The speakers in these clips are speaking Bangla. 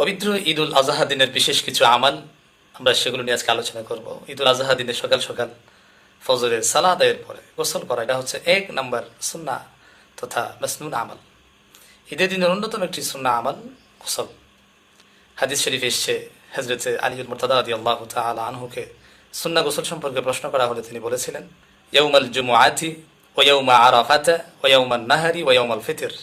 পবিত্র ঈদুল আজহা দিনের বিশেষ কিছু আমাল আমরা সেগুলো নিয়ে আজকে আলোচনা করব। ঈদুল আজহা দিনে সকাল সকাল ফজরের সালাত আদায়ের পরে গোসল করা, এটা হচ্ছে 1 নম্বর সুন্নাহ তথা মাসনুন আমাল। ঈদের দিনের অন্যতম একটি সুন্নাহ আমাল গোসল। হাদিস শরীফ এসছে, হযরত আলীউল মুরতাদা রাদিয়াল্লাহু তাআলা আনহুকে সুন্নাহ গোসল সম্পর্কে প্রশ্ন করা হলে তিনি বলেছিলেন, ইয়াউমাল জুমুআতি ওয়া ইয়াউমা আরাফাতা ওয়া ইয়াউমান নাহরি ওয়া ইয়াউমাল ফিতর।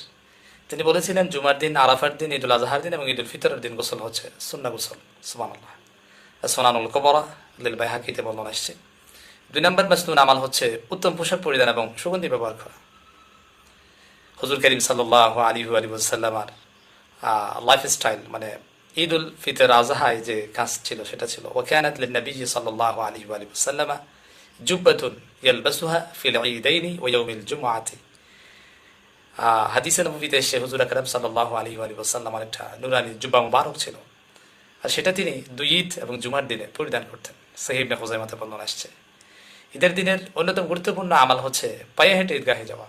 তিনি বলেছিলেন জুমার দিন, আরাফার দিন, ঈদুল আজহার দিন এবং ঈদুল ফিতরের দিন গোসল হচ্ছে সুন্নাহ গোসল। সুবহানাল্লাহ। সুনানুল কুবরা লিল বাইহাকিতে বর্ণনা আসছে। 2 নম্বর মাসনুন আমাল হচ্ছে উত্তম পোশাক পরিধান এবং সুগন্ধি ব্যবহার করা। হুজুর করিম সাল্লাল্লাহু আলাইহি ওয়া সাল্লামার লাইফস্টাইল, মানে ঈদুল ফিতর আজহায় যে কাজ ছিল সেটা ছিল ওয়া কানাত লিন নবী সাল্লাল্লাহু আলাইহি ওয়া সাল্লামা জুব্বাতুন ইয়ালবাসুহা ফিল ঈদাইনি ওয়া ইয়াউমিল জুমআতি। হাদিসে নববীতে এসে হুজুর আকরাম সাল্লাল্লাহু আলাইহি ওয়া সাল্লামার একটা নুরানি জুব্বা মুবারক ছিল, আর সেটা তিনি 2 ঈদ এবং জুমার দিনে পরিধান করতেন। সহিহ ইবনে খুজাইমাতে বর্ণনা আসছে। ঈদের দিনের অন্যতম গুরুত্বপূর্ণ আমাল হচ্ছে পায়ে হেঁটে ঈদগাহে যাওয়া,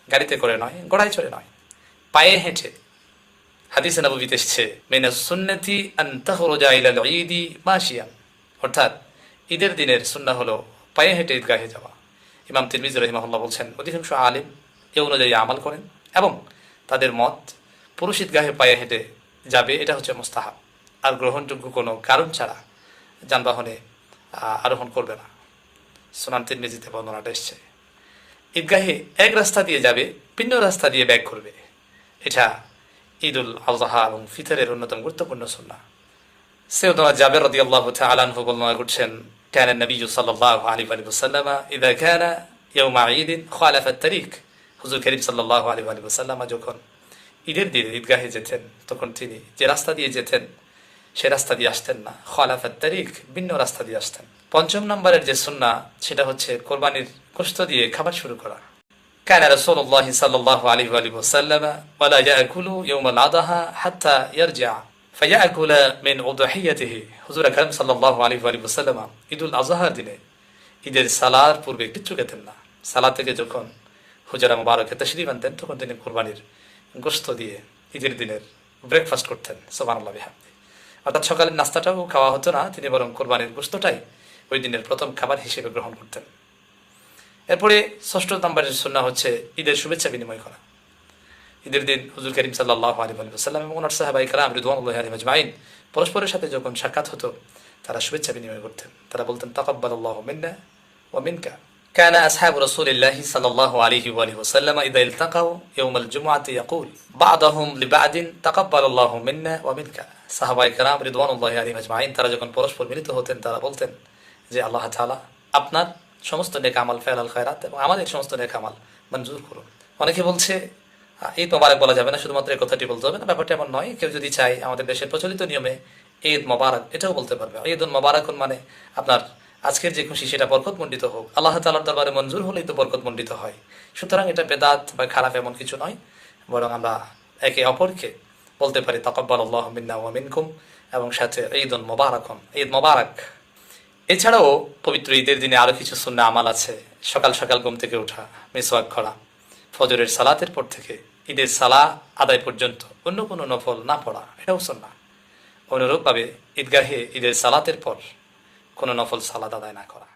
গাড়িতে করে নয়, ঘোড়ায় চড়ে নয়, পায়ে হেঁটে। হাদিসে নববীতে এসেছে মিনাস সুন্নতি আন তাখরুজা ইলাল ঈদি মাশিয়ান, অর্থাৎ ঈদের দিনের সুন্নাহ হলো পায়ে হেঁটে ঈদগাহে যাওয়া। ইমাম তিরমিজি রাহিমাহুল্লাহ বলছেন, অধিকাংশ আলিম এ অনুযায়ী আমল করেন এবং তাদের মত পুরুষ ঈদগাহে পায়ে হেঁটে যাবে এটা হচ্ছে মুস্তাহাব, আর গ্রহণযোগ্য কোনো কারণ ছাড়া যানবাহনে আরোহণ করবে না। সুনান তিরমিজিতে বর্ণনাটা এসছে। ঈদগাহে এক রাস্তা দিয়ে যাবে, ভিন্ন রাস্তা দিয়ে ব্যাক করবে, এটা ঈদুল আজহা এবং ফিতরের অন্যতম গুরুত্বপূর্ণ সুন্নাহ। সাইয়্যিদুনা জাবের রাদিয়াল্লাহু তাআলা আনহু বর্ণনা করছেন, কানা নবী সাল্লাল্লাহু আলাইহি ওয়া সাল্লাম ইযা কানা ইয়াউমা ঈদিন খালাফা আত-তারিক। হুজুর করিম সাল্লাল্লাহু আলাইহি ওয়া সাল্লাম যখন ঈদের দিনে ঈদগাহে যেতেন তখন তিনি যে রাস্তা দিয়ে যেতেন সে রাস্তা দিয়ে আসতেন না, খালাফা আত-তারিক, ভিন্ন রাস্তা দিয়ে আসতেন। 5 নম্বরের যে সুন্নাহ সেটা হচ্ছে কোরবানির গোশত দিয়ে খাবার শুরু করা। কানা রাসূলুল্লাহ সাল্লাল্লাহু আলাইহি ওয়া সাল্লাম ওয়া লা ইয়াকুলু ইয়াউমাল আযহা হাত্তা ইয়ারজি'a ফায়াকুলা মিন উদহিয়াতিহি। হুজুর আকরাম সাল্লাল্লাহু আলাইহি ওয়া সাল্লাম ঈদুল আজহার দিনে ঈদের সালার পূর্বে কিচ্ছু খেতেন না। সালাত থেকে যখন হুজরা মুবারকে তাশরীফ আনতেন তখন তিনি কোরবানির গোশত দিয়ে ঈদের দিনের ব্রেকফাস্ট করতেন। সুবহানাল্লাহ বিহামদি। অর্থাৎ সকালের নাস্তাটাও খাওয়া হতো না, তিনি বরং কোরবানির গোশতটাই ওই দিনের প্রথম খাবার হিসেবে গ্রহণ করতেন। এরপরে 6 নম্বরের সুন্নাহ হচ্ছে ঈদের শুভেচ্ছা বিনিময় করা। ঈদের দিন হুজুর করিম সাল্লাল্লাহু আলাইহি ওয়া সাল্লাম এবং ওনার সাহাবায়ে কেরাম রিদওয়ানুল্লাহি আলাইহিম আজমাইন পরস্পরের সাথে যখন সাক্ষাৎ হতো তারা শুভেচ্ছা বিনিময় করতেন। তারা বলতেন, তাকাব্বালাল্লাহু মিন্না ওয়া মিনকা। كان أصحاب رسول الله صلى الله عليه وآله وسلم إذا التقوا يوم الجمعة يقول بعضهم لبعض تقبل الله منا ومنك। সাহাবায়ে কেরাম রিদওয়ানুল্লাহি আলাইহিম আজমাইন তারা যখন পরস্পর মিলিত হতেন তারা বলতেন যে আল্লাহ তাআলা আপনার সমস্ত নেক আমল, ফেলাল খায়রাত এবং আমাদের সমস্ত নেক আমল মঞ্জুর করুন। অনেকে বলছে ঈদ মোবারক বলা যাবে না, শুধুমাত্র এই কথাটি বলতে হবে না। ব্যাপারটা এমন নয়। কেউ যদি চায় আমাদের দেশের প্রচলিত নিয়মে ঈদ মোবারক এটাও বলতে পারবে। ঈদুল মোবারকুন মানে আপনার আজকের যে খুশি সেটা বরকতমণ্ডিত হোক, আল্লাহ তাআলার দরবারে মঞ্জুর হলেই তো বরকতমণ্ডিত হয়। সুতরাং এটা বেদাত বা খারাপ এমন কিছু নয়, বরং আমরা একে অপরকে বলতে পারি তাকাব্বালাল্লাহু মিন্না ওয়া মিনকুম এবং সাথে ঈদুল মোবারকুন, ঈদ মোবারক। এছাড়াও পবিত্র ঈদের দিনে আরো কিছু সুন্নাহ আমাল আছে। সকাল সকাল ঘুম থেকে ওঠা, মিসওয়াক করা, ফজরের সালাতের পর থেকে ঈদের সালাহ আদায় পর্যন্ত অন্য কোনো নফল না পড়া, এটাও সুন্নাহ। অনুরূপভাবে ঈদগাহে ঈদের সালাতের পর কোনো নফল সালাত আদায় না করা।